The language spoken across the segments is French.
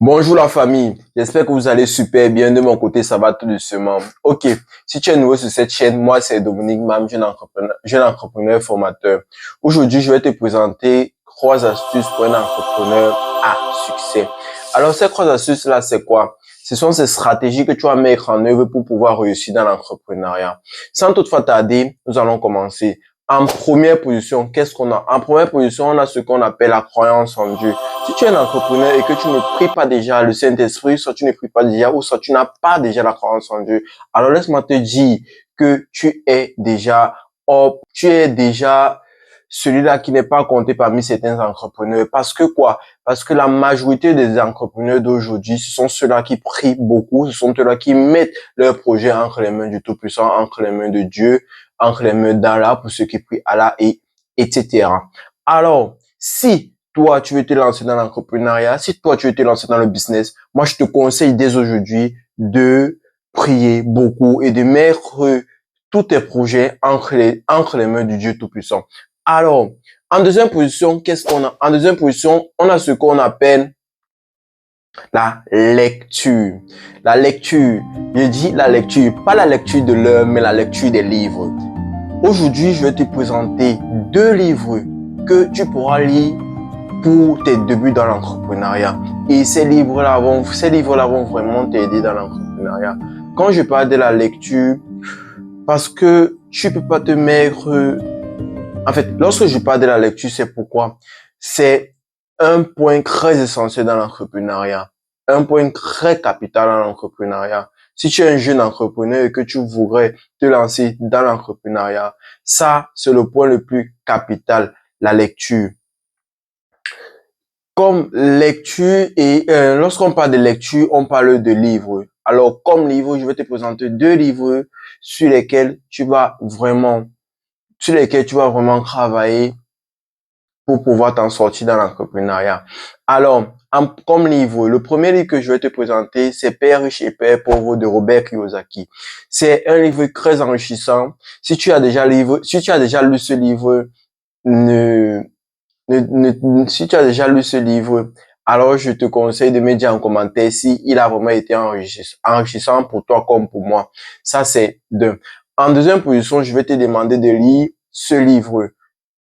Bonjour la famille, j'espère que vous allez super bien. De mon côté, ça va tout doucement. Ok, si tu es nouveau sur cette chaîne, moi c'est Dominique Mam, jeune entrepreneur formateur. Aujourd'hui, je vais te présenter 3 astuces pour un entrepreneur à succès. Alors, ces 3 astuces-là, c'est quoi? Ce sont ces stratégies que tu vas mettre en œuvre pour pouvoir réussir dans l'entrepreneuriat. Sans toutefois tarder, nous allons commencer. En première position, qu'est-ce qu'on a? En première position, on a ce qu'on appelle la croyance en Dieu. Si tu es un entrepreneur et que tu ne pries pas déjà le Saint-Esprit, soit tu ne pries pas déjà, ou soit tu n'as pas déjà la croyance en Dieu, alors laisse-moi te dire que tu es déjà celui-là qui n'est pas compté parmi certains entrepreneurs. Parce que quoi? Parce que la majorité des entrepreneurs d'aujourd'hui, ce sont ceux-là qui prient beaucoup, ce sont ceux-là qui mettent leurs projets entre les mains du Tout-Puissant, entre les mains de Dieu, entre les mains d'Allah, pour ceux qui prient Allah, et etc. Alors, si toi, tu veux te lancer dans l'entrepreneuriat, si toi, tu veux te lancer dans le business, moi, je te conseille dès aujourd'hui de prier beaucoup et de mettre tous tes projets entre les mains du Dieu Tout-Puissant. Alors, en deuxième position, qu'est-ce qu'on a? En deuxième position, on a ce qu'on appelle la lecture. La lecture, je dis la lecture, pas la lecture de l'heure, mais la lecture des livres. Aujourd'hui, je vais te présenter 2 livres que tu pourras lire pour tes débuts dans l'entrepreneuriat. Et ces livres-là vont vraiment t'aider dans l'entrepreneuriat. Quand je parle de la lecture, parce que tu peux pas te mettre... En fait, lorsque je parle de la lecture, c'est pourquoi? C'est un point très essentiel dans l'entrepreneuriat. Un point très capital dans l'entrepreneuriat. Si tu es un jeune entrepreneur et que tu voudrais te lancer dans l'entrepreneuriat, ça, c'est le point le plus capital, la lecture. Comme lecture et lorsqu'on parle de lecture, on parle de livres. Alors, comme livre, je vais te présenter 2 livres sur lesquels tu vas vraiment travailler pour pouvoir t'en sortir dans l'entrepreneuriat. Alors, comme livre, le premier livre que je vais te présenter, c'est Père riche et Père pauvre de Robert Kiyosaki. C'est un livre très enrichissant. Si tu as déjà lu ce livre, si tu as déjà lu ce livre, alors je te conseille de me dire en commentaire si il a vraiment été enrichissant pour toi comme pour moi. Ça, c'est deux. En deuxième position, je vais te demander de lire ce livre,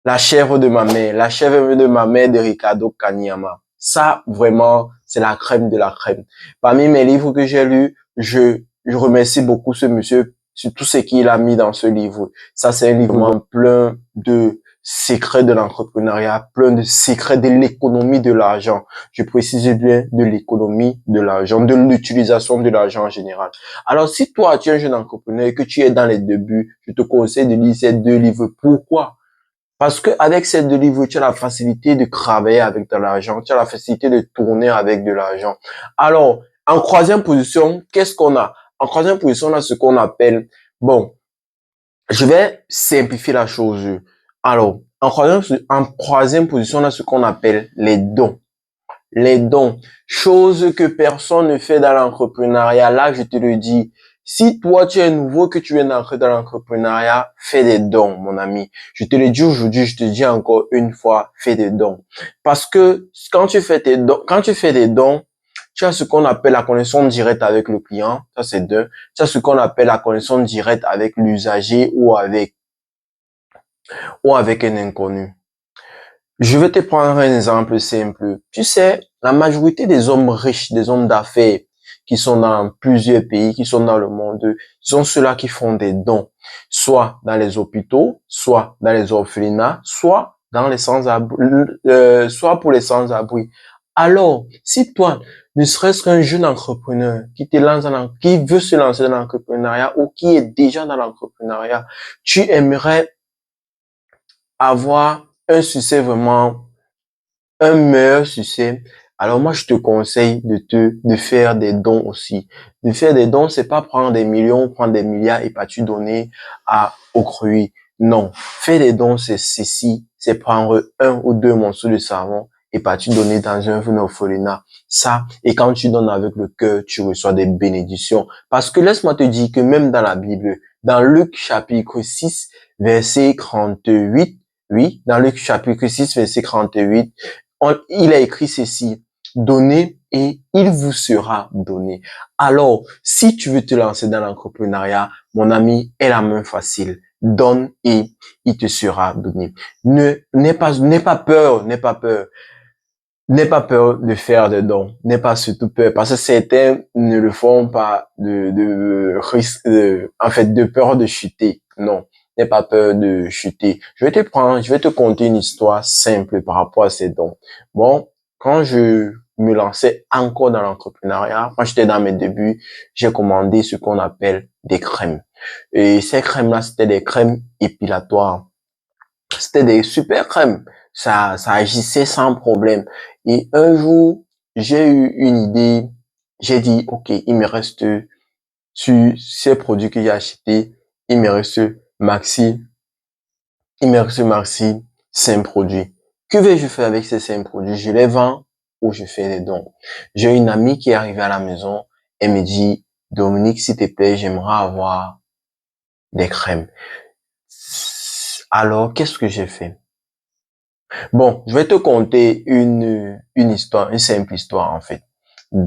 La chèvre de ma mère, La chèvre de ma mère de Ricardo Kaniyama. Ça, vraiment, c'est la crème de la crème. Parmi mes livres que j'ai lus, je remercie beaucoup ce monsieur sur tout ce qu'il a mis dans ce livre. Ça, c'est un livre plein de secrets de l'entrepreneuriat, plein de secrets de l'économie de l'argent. Je précise bien de l'économie de l'argent, de l'utilisation de l'argent en général. Alors, si toi, tu es un jeune entrepreneur et que tu es dans les débuts, je te conseille de lire ces 2 livres. Pourquoi? Parce que avec ces 2 livres, tu as la facilité de travailler avec de l'argent, tu as la facilité de tourner avec de l'argent. Alors, en troisième position, qu'est-ce qu'on a? En troisième position, on a ce qu'on appelle, bon, je vais simplifier la chose. Alors, en troisième position, on a ce qu'on appelle les dons. Les dons, chose que personne ne fait dans l'entrepreneuriat. Là, je te le dis. Si toi, tu es nouveau, que tu viens d'entrer dans l'entrepreneuriat, fais des dons, mon ami. Je te le dis aujourd'hui, je te dis encore une fois, fais des dons. Parce que quand tu fais des dons, tu as ce qu'on appelle la connexion directe avec le client. Ça, c'est deux. Tu as ce qu'on appelle la connexion directe avec l'usager ou avec un inconnu. Je vais te prendre un exemple simple. Tu sais, la majorité des hommes riches, des hommes d'affaires qui sont dans plusieurs pays, qui sont dans le monde, sont ceux-là qui font des dons, soit dans les hôpitaux, soit dans les orphelinats, soit dans les sans-abri, soit pour les sans-abri. Alors, si toi, ne serait-ce qu'un jeune entrepreneur qui veut se lancer dans l'entrepreneuriat ou qui est déjà dans l'entrepreneuriat, tu aimerais avoir un meilleur succès, alors moi je te conseille de faire des dons aussi. De faire des dons, c'est pas prendre des millions, prendre des milliards et pas tu donner au cru. Non, faire des dons, c'est ceci, c'est prendre 1 ou 2 morceaux de savon et pas tu donner dans un orphelinat. Ça, et quand tu donnes avec le cœur, tu reçois des bénédictions. Parce que laisse-moi te dire que même dans la Bible, dans Luc chapitre 6, verset 38, oui, dans Luc chapitre 6, verset 38, il a écrit ceci. Donnez et il vous sera donné. Alors, si tu veux te lancer dans l'entrepreneuriat, mon ami, aie la main facile. Donne et il te sera donné. N'aie pas peur, n'aie pas peur. N'aie pas peur de faire des dons. N'aie pas surtout peur parce que certains ne le font pas de risque, en fait, de peur de chuter. Non. N'aie pas peur de chuter. Je vais te conter une histoire simple par rapport à ces dons. Bon, quand je me lançais encore dans l'entrepreneuriat, quand j'étais dans mes débuts, j'ai commandé ce qu'on appelle des crèmes. Et ces crèmes-là, c'était des crèmes épilatoires. C'était des super crèmes. Ça agissait sans problème. Et un jour, j'ai eu une idée. J'ai dit, OK, il me reste sur ces produits que j'ai achetés, il me reste maxi, il me reste maxi 5 produits. Que vais-je faire avec ces 5 produits? Je les vends ou je fais des dons. J'ai une amie qui est arrivée à la maison. Elle me dit, Dominique, s'il te plaît, j'aimerais avoir des crèmes. Alors, qu'est-ce que j'ai fait? Bon, je vais te conter une histoire, une simple histoire en fait.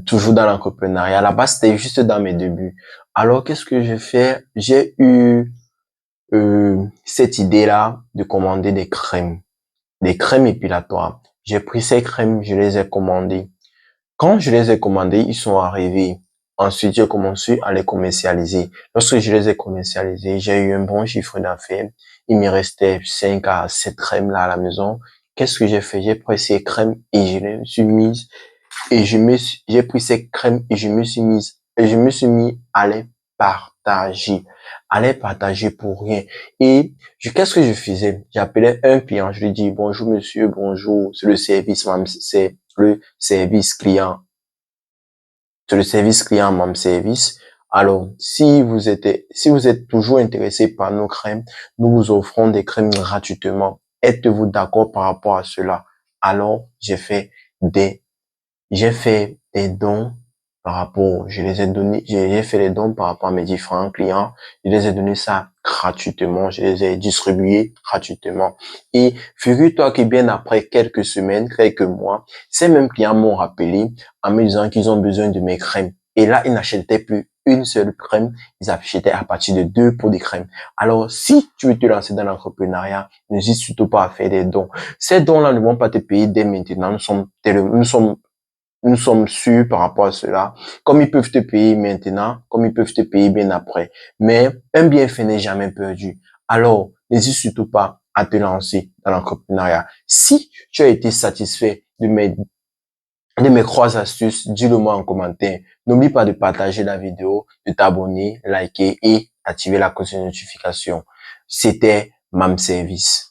Toujours dans l'entrepreneuriat. Là-bas, c'était juste dans mes débuts. Alors, qu'est-ce que j'ai fait? J'ai eu cette idée-là de commander des crèmes épilatoires. J'ai pris ces crèmes, je les ai commandées. Quand je les ai commandés, ils sont arrivés. Ensuite, j'ai commencé à les commercialiser. Lorsque je les ai commercialisés, j'ai eu un bon chiffre d'affaires. Il me restait 5 à 7 crèmes là à la maison. Qu'est-ce que j'ai fait? J'ai pris ces crèmes et je les suis mise j'ai pris ces crèmes et je me suis mis partager, à les partager pour rien. Et qu'est-ce que je faisais? J'appelais un client, je lui dis bonjour monsieur, bonjour, c'est le service, c'est le service client, c'est le service client, même service. Alors, si vous êtes toujours intéressé par nos crèmes, nous vous offrons des crèmes gratuitement. Êtes-vous d'accord par rapport à cela? Alors, des j'ai fait des dons par rapport, j'ai fait des dons par rapport à mes différents clients. Je les ai donnés ça gratuitement. Je les ai distribués gratuitement. Et figure-toi que bien après quelques semaines, quelques mois, ces mêmes clients m'ont rappelé en me disant qu'ils ont besoin de mes crèmes. Et là, ils n'achetaient plus une seule crème, ils achetaient à partir de 2 pots de crème. Alors, si tu veux te lancer dans l'entrepreneuriat, n'hésite surtout pas à faire des dons. Ces dons-là ne vont pas te payer dès maintenant. Nous sommes sûrs par rapport à cela, comme ils peuvent te payer maintenant, comme ils peuvent te payer bien après. Mais un bienfait n'est jamais perdu. Alors, n'hésite surtout pas à te lancer dans l'entrepreneuriat. Si tu as été satisfait de mes 3 astuces, dis-le-moi en commentaire. N'oublie pas de partager la vidéo, de t'abonner, liker et activer la cloche de notification. C'était Mam Service.